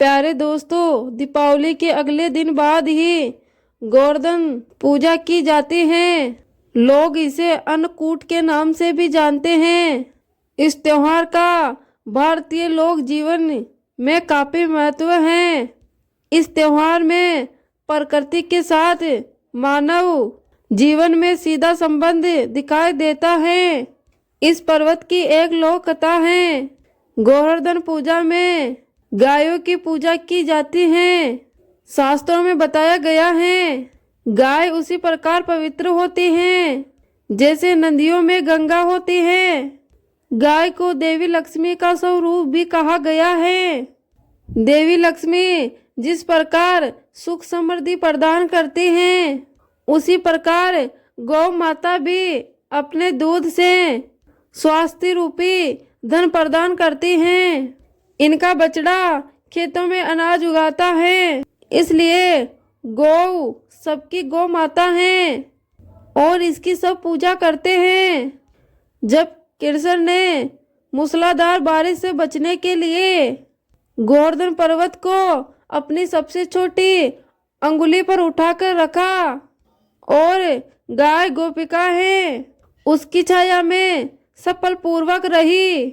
प्यारे दोस्तों, दीपावली के अगले दिन बाद ही गोवर्धन पूजा की जाती है। लोग इसे अन्नकूट के नाम से भी जानते हैं। इस त्योहार का भारतीय लोक जीवन में काफी महत्व है। इस त्योहार में प्रकृति के साथ मानव जीवन में सीधा संबंध दिखाई देता है। इस पर्वत की एक लोक कथा है। गोवर्धन पूजा में गायों की पूजा की जाती है। शास्त्रों में बताया गया है गाय उसी प्रकार पवित्र होती है जैसे नदियों में गंगा होती है। गाय को देवी लक्ष्मी का स्वरूप भी कहा गया है। देवी लक्ष्मी जिस प्रकार सुख समृद्धि प्रदान करती हैं, उसी प्रकार गौ माता भी अपने दूध से स्वास्थ्य रूपी धन प्रदान करती हैं। इनका बछड़ा खेतों में अनाज उगाता है, इसलिए गौ सबकी गौ माता है और इसकी सब पूजा करते हैं। जब कृष्ण ने मूसलाधार बारिश से बचने के लिए गोवर्धन पर्वत को अपनी सबसे छोटी अंगुली पर उठाकर रखा और गाय गोपिका है उसकी छाया में सफल पूर्वक रही।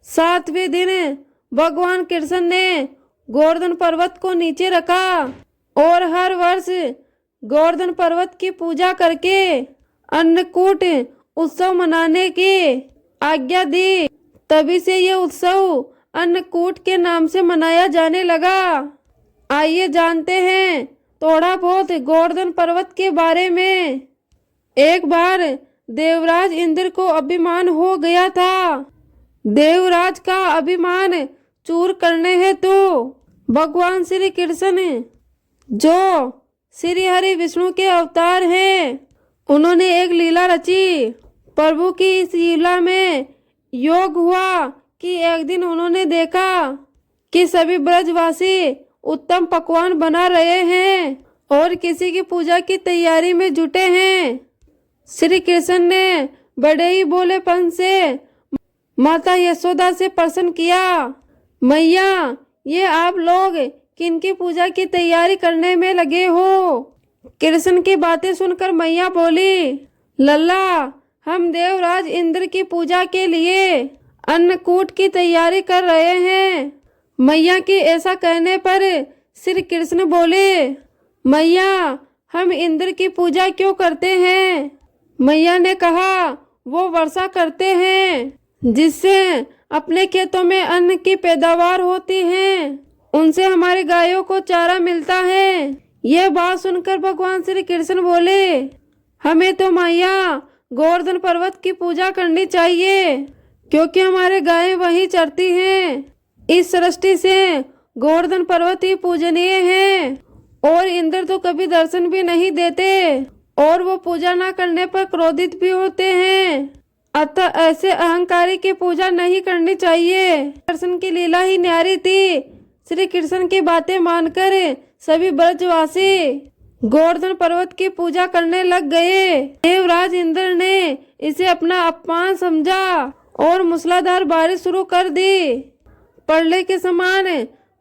7वें दिन भगवान कृष्ण ने गोवर्धन पर्वत को नीचे रखा और हर वर्ष गोवर्धन पर्वत की पूजा करके अन्नकूट उत्सव मनाने की आज्ञा दी। तभी से यह उत्सव अन्नकूट के नाम से मनाया जाने लगा। आइए जानते हैं थोड़ा बहुत गोवर्धन पर्वत के बारे में। एक बार देवराज इंद्र को अभिमान हो गया था। देवराज का अभिमान चूर करने हेतु भगवान श्री कृष्ण, जो श्री हरि विष्णु के अवतार हैं, उन्होंने एक लीला रची। प्रभु की इस लीला में योग हुआ कि एक दिन उन्होंने देखा कि सभी ब्रजवासी उत्तम पकवान बना रहे हैं और किसी की पूजा की तैयारी में जुटे हैं। श्री कृष्ण ने बड़े ही भोलेपन से माता यशोदा से प्रश्न किया, मैया, ये आप लोग किनकी पूजा की तैयारी करने में लगे हो? कृष्ण की बातें सुनकर मैया बोली, लल्ला, हम देवराज इंद्र की पूजा के लिए अन्नकूट की तैयारी कर रहे हैं। मैया के ऐसा कहने पर श्री कृष्ण बोले, मैया, हम इंद्र की पूजा क्यों करते हैं? मैया ने कहा, वो वर्षा करते हैं जिससे अपने खेतों में अन्न की पैदावार होती है, उनसे हमारी गायों को चारा मिलता है। यह बात सुनकर भगवान श्री कृष्ण बोले, हमें तो मैया गोवर्धन पर्वत की पूजा करनी चाहिए क्योंकि हमारे गायें वहीं चरती हैं। इस सृष्टि से गोवर्धन पर्वत ही पूजनीय है और इंद्र तो कभी दर्शन भी नहीं देते और वो पूजा न करने पर क्रोधित भी होते हैं। अतः ऐसे अहंकारी की पूजा नहीं करनी चाहिए। कृष्ण की लीला ही न्यारी थी। श्री कृष्ण की बातें मानकर सभी ब्रजवासी गोवर्धन पर्वत की पूजा करने लग गए। देवराज इंद्र ने इसे अपना अपमान समझा और मूसलाधार बारिश शुरू कर दी। प्रलय के समान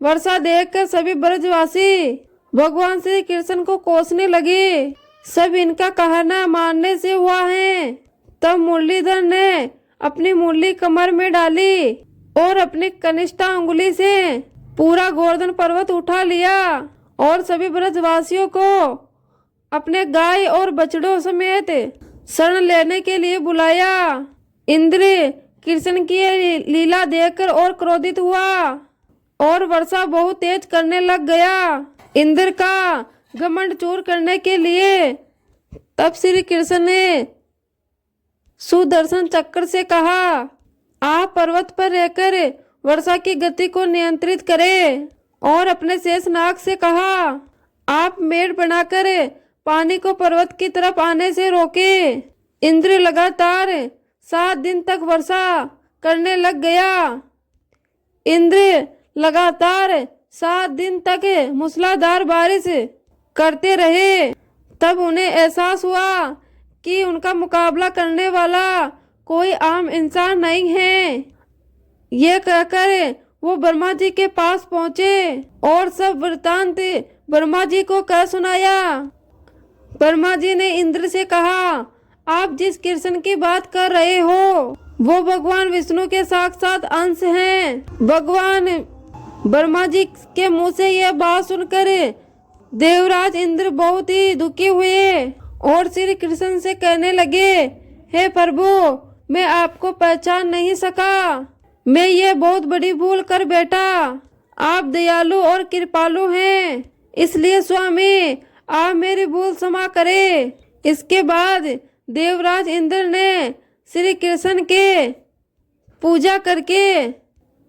वर्षा देखकर सभी ब्रजवासी भगवान श्री कृष्ण को कोसने लगे। सब इनका कहना मानने से हुआ है। तब मुरलीधर ने अपनी मुरली कमर में डाली और अपनी कनिष्ठ अंगुली से पूरा गोवर्धन पर्वत उठा लिया और सभी ब्रजवासियों को अपने गाय और बछड़ों समेत शरण लेने के लिए बुलाया। इंद्र कृष्ण की लीला देखकर और क्रोधित हुआ और वर्षा बहुत तेज करने लग गया। इंद्र का घमंड चूर करने के लिए तब श्री कृष्ण ने सुदर्शन चक्र से कहा, आप पर्वत पर रहकर वर्षा की गति को नियंत्रित करें। और अपने शेष नाग से कहा, आप मेढ़ बनाकर पानी को पर्वत की तरफ आने से रोके। इंद्र लगातार 7 दिन तक वर्षा करने लग गया। इंद्र लगातार 7 दिन तक मूसलाधार बारिश करते रहे। तब उन्हें एहसास हुआ कि उनका मुकाबला करने वाला कोई आम इंसान नहीं है। ये कहकर वो ब्रह्मा जी के पास पहुँचे और सब वृतांत ब्रह्मा जी को कह सुनाया। ब्रह्मा जी ने इंद्र से कहा, आप जिस कृष्ण की बात कर रहे हो वो भगवान विष्णु के साक्षात अंश हैं। भगवान ब्रह्मा जी के मुंह से यह बात सुनकर देवराज इंद्र बहुत ही दुखी हुए और श्री कृष्ण से कहने लगे, हे प्रभु, मैं आपको पहचान नहीं सका। मैं ये बहुत बड़ी भूल कर बैठा। आप दयालु और कृपालु हैं, इसलिए स्वामी आप मेरी भूल क्षमा करें। इसके बाद देवराज इंद्र ने श्री कृष्ण के पूजा करके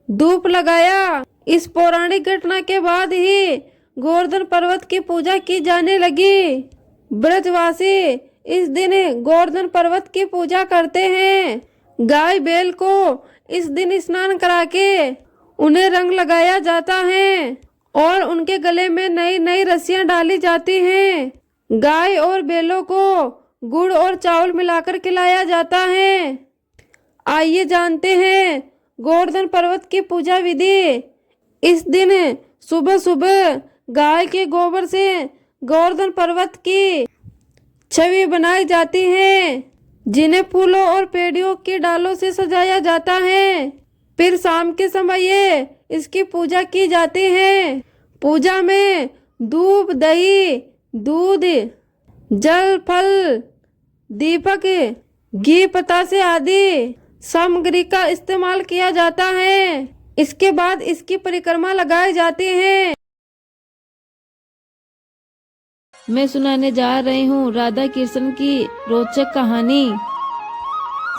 धूप लगाया। इस पौराणिक घटना के बाद ही गोवर्धन पर्वत की पूजा की जाने लगी। ब्रजवासी इस दिन गोवर्धन पर्वत की पूजा करते हैं। गाय बैल को इस दिन स्नान करा के उन्हें रंग लगाया जाता है और उनके गले में नई नई रस्सियां डाली जाती हैं। गाय और बैलों को गुड़ और चावल मिलाकर खिलाया जाता है। आइए जानते हैं गोवर्धन पर्वत की पूजा विधि। इस दिन सुबह सुबह गाय के गोबर से गोवर्धन पर्वत की छवि बनाई जाती है, जिन्हें फूलों और पेड़ियों की डालों से सजाया जाता है। फिर शाम के समय ये इसकी पूजा की जाती है। पूजा में धूप, दही, दूध, जल, फल, दीपक, घी, पतासे आदि सामग्री का इस्तेमाल किया जाता है। इसके बाद इसकी परिक्रमा लगाई जाती है। मैं सुनाने जा रही हूँ राधा कृष्ण की रोचक कहानी।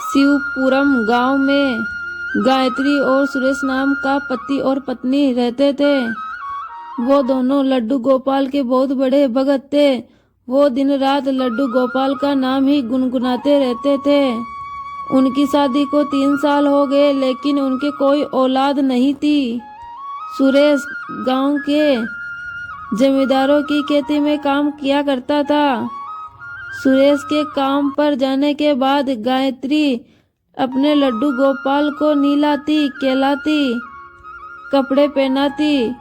शिवपुरम गांव में गायत्री और सुरेश नाम का पति और पत्नी रहते थे। वो दोनों लड्डू गोपाल के बहुत बड़े भगत थे। वो दिन रात लड्डू गोपाल का नाम ही गुनगुनाते रहते थे। उनकी शादी को 3 साल हो गए, लेकिन उनके कोई औलाद नहीं थी। सुरेश गांव के जमींदारों की खेती में काम किया करता था। सुरेश के काम पर जाने के बाद गायत्री अपने लड्डू गोपाल को नहलाती, खिलाती, कपड़े पहनाती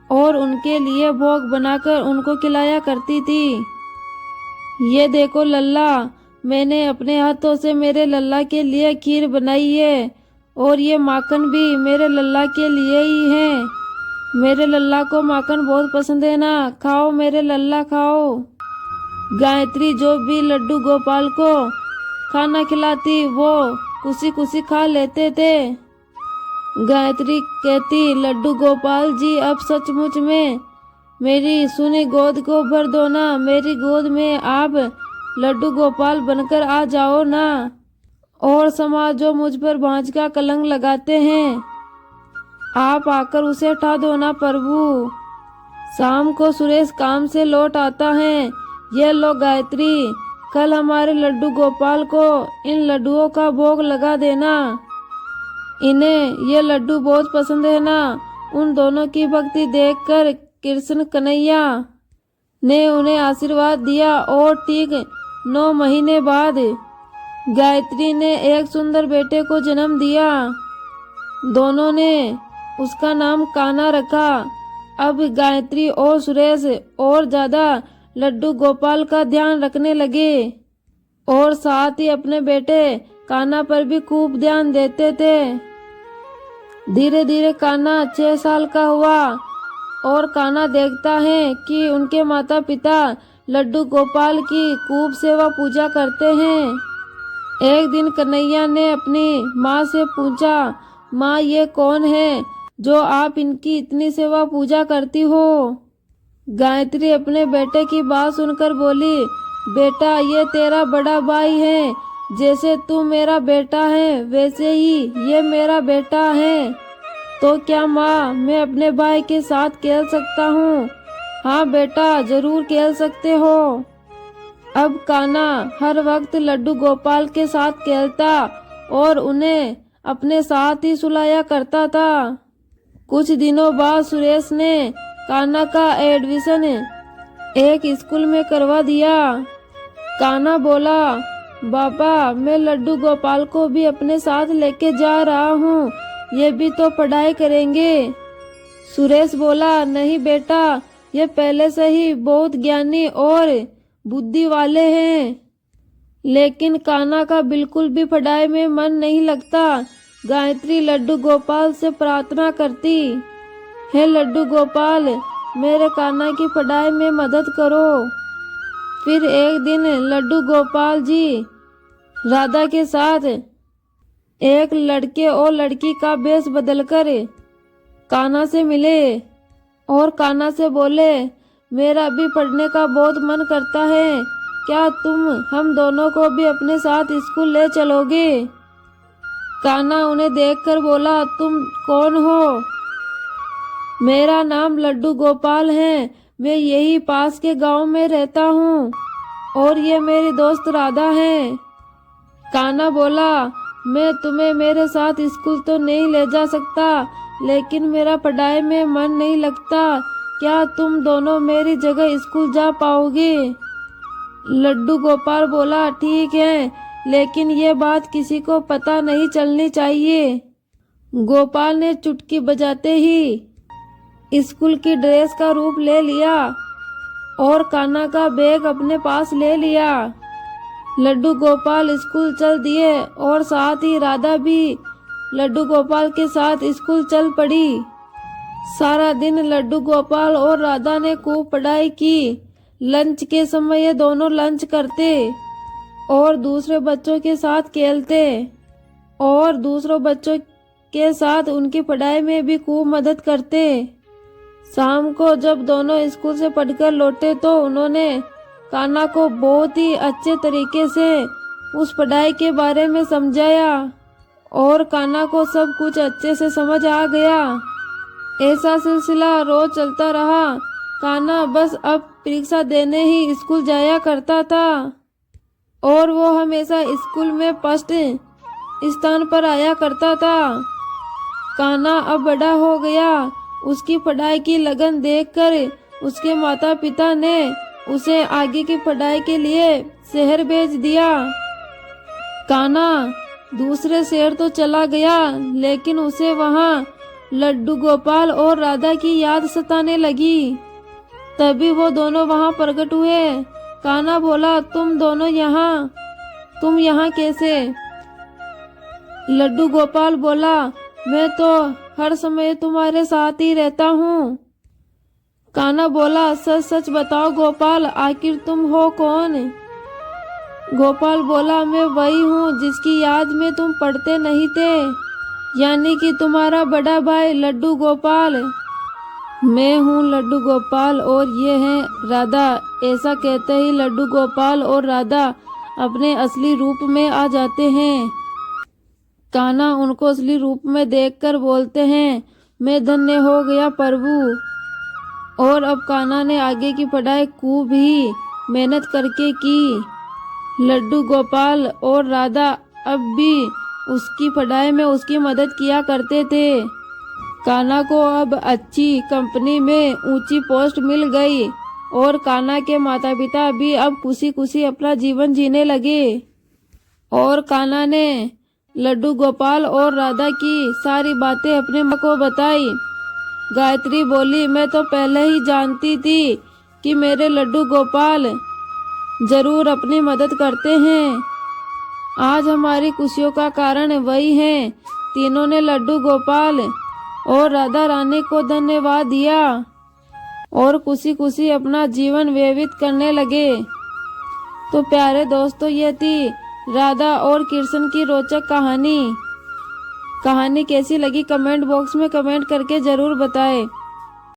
और उनके लिए भोग बनाकर उनको खिलाया करती थी। ये देखो लल्ला, मैंने अपने हाथों से मेरे लल्ला के लिए खीर बनाई है और ये माखन भी मेरे लल्ला के लिए ही है। मेरे लल्ला को माखन बहुत पसंद है ना, खाओ मेरे लल्ला खाओ। गायत्री जो भी लड्डू गोपाल को खाना खिलाती वो खुशी खुशी खा लेते थे। गायत्री कहती, लड्डू गोपाल जी अब सचमुच में मेरी सुनी गोद को भर दो ना। मेरी गोद में आप लड्डू गोपाल बनकर आ जाओ ना, और समाज जो मुझ पर भांज का कलंक लगाते हैं आप आकर उसे हटा दो ना प्रभु। शाम को सुरेश काम से लौट आता है। ये लो गायत्री, कल हमारे लड्डू गोपाल को इन लड्डुओं का भोग लगा देना। इन्हें ये लड्डू बहुत पसंद है ना। उन दोनों की भक्ति देखकर कृष्ण कन्हैया ने उन्हें आशीर्वाद दिया और ठीक 9 महीने बाद गायत्री ने एक सुंदर बेटे को जन्म दिया। दोनों ने उसका नाम कान्हा रखा। अब गायत्री और सुरेश और ज्यादा लड्डू गोपाल का ध्यान रखने लगे और साथ ही अपने बेटे कान्हा पर भी खूब ध्यान देते थे। धीरे धीरे कान्हा 6 साल का हुआ और कान्हा देखता है कि उनके माता पिता लड्डू गोपाल की खूब सेवा पूजा करते हैं। एक दिन कन्हैया ने अपनी माँ से पूछा, माँ ये कौन है जो आप इनकी इतनी सेवा पूजा करती हो? गायत्री अपने बेटे की बात सुनकर बोली, बेटा ये तेरा बड़ा भाई है। जैसे तू मेरा बेटा है वैसे ही ये मेरा बेटा है। तो क्या माँ मैं अपने भाई के साथ खेल सकता हूँ? हाँ बेटा जरूर खेल सकते हो। अब कान्हा हर वक्त लड्डू गोपाल के साथ खेलता और उन्हें अपने साथ ही सुलाया करता था। कुछ दिनों बाद सुरेश ने कान्हा का एडमिशन एक स्कूल में करवा दिया। कान्हा बोला, बाबा मैं लड्डू गोपाल को भी अपने साथ लेके जा रहा हूँ। ये भी तो पढ़ाई करेंगे। सुरेश बोला, नहीं बेटा, ये पहले से ही बहुत ज्ञानी और बुद्धि वाले हैं। लेकिन कान्हा का बिल्कुल भी पढ़ाई में मन नहीं लगता। गायत्री लड्डू गोपाल से प्रार्थना करती, हे लड्डू गोपाल, मेरे कान्हा की पढ़ाई में मदद करो। फिर एक दिन लड्डू गोपाल जी राधा के साथ एक लड़के और लड़की का भेष बदलकर कान्हा से मिले और कान्हा से बोले, मेरा भी पढ़ने का बहुत मन करता है, क्या तुम हम दोनों को भी अपने साथ स्कूल ले चलोगे? कान्हा उन्हें देखकर बोला, तुम कौन हो? मेरा नाम लड्डू गोपाल है, मैं यही पास के गांव में रहता हूँ और ये मेरी दोस्त राधा है। कान्हा बोला, मैं तुम्हें मेरे साथ स्कूल तो नहीं ले जा सकता, लेकिन मेरा पढ़ाई में मन नहीं लगता, क्या तुम दोनों मेरी जगह स्कूल जा पाओगे? लड्डू गोपाल बोला, ठीक है, लेकिन ये बात किसी को पता नहीं चलनी चाहिए। गोपाल ने चुटकी बजाते ही स्कूल की ड्रेस का रूप ले लिया और कान्हा का बैग अपने पास ले लिया। लड्डू गोपाल स्कूल चल दिए और साथ ही राधा भी लड्डू गोपाल के साथ स्कूल चल पड़ी। सारा दिन लड्डू गोपाल और राधा ने खूब पढ़ाई की। लंच के समय ये दोनों लंच करते और दूसरे बच्चों के साथ खेलते और दूसरों बच्चों के साथ उनकी पढ़ाई में भी खूब मदद करते। शाम को जब दोनों स्कूल से पढ़कर लौटे तो उन्होंने कान्हा को बहुत ही अच्छे तरीके से उस पढ़ाई के बारे में समझाया और कान्हा को सब कुछ अच्छे से समझ आ गया। ऐसा सिलसिला रोज चलता रहा। कान्हा बस अब परीक्षा देने ही स्कूल जाया करता था और वो हमेशा स्कूल में फर्स्ट स्थान पर आया करता था। कान्हा अब बड़ा हो गया। उसकी पढ़ाई की लगन देखकर उसके माता पिता ने उसे आगे की पढ़ाई के लिए शहर भेज दिया। कान्हा दूसरे शहर तो चला गया, लेकिन उसे वहाँ लड्डू गोपाल और राधा की याद सताने लगी। तभी वो दोनों वहाँ प्रकट हुए। कान्हा बोला, तुम यहाँ कैसे? लड्डू गोपाल बोला, मैं तो हर समय तुम्हारे साथ ही रहता हूँ। कान्हा बोला, सच सच बताओ गोपाल, आखिर तुम हो कौन? गोपाल बोला, मैं वही हूँ जिसकी याद में तुम पढ़ते नहीं थे, यानी कि तुम्हारा बड़ा भाई लड्डू गोपाल। मैं हूँ लड्डू गोपाल और ये है राधा। ऐसा कहते ही लड्डू गोपाल और राधा अपने असली रूप में आ जाते हैं। कान्हा उनको असली रूप में देखकर बोलते हैं, मैं धन्य हो गया प्रभु। और अब कान्हा ने आगे की पढ़ाई खूब ही मेहनत करके की। लड्डू गोपाल और राधा अब भी उसकी पढ़ाई में उसकी मदद किया करते थे। कान्हा को अब अच्छी कंपनी में ऊंची पोस्ट मिल गई और कान्हा के माता पिता भी अब खुशी खुशी अपना जीवन जीने लगे। और कान्हा ने लड्डू गोपाल और राधा की सारी बातें अपने माँ को बताई। गायत्री बोली, मैं तो पहले ही जानती थी कि मेरे लड्डू गोपाल जरूर अपनी मदद करते हैं। आज हमारी खुशियों का कारण वही है। तीनों ने लड्डू गोपाल और राधा रानी को धन्यवाद दिया और खुशी खुशी अपना जीवन व्यतीत करने लगे। तो प्यारे दोस्तों, ये थी राधा और कृष्ण की रोचक कहानी। कहानी कैसी लगी कमेंट बॉक्स में कमेंट करके जरूर बताएं।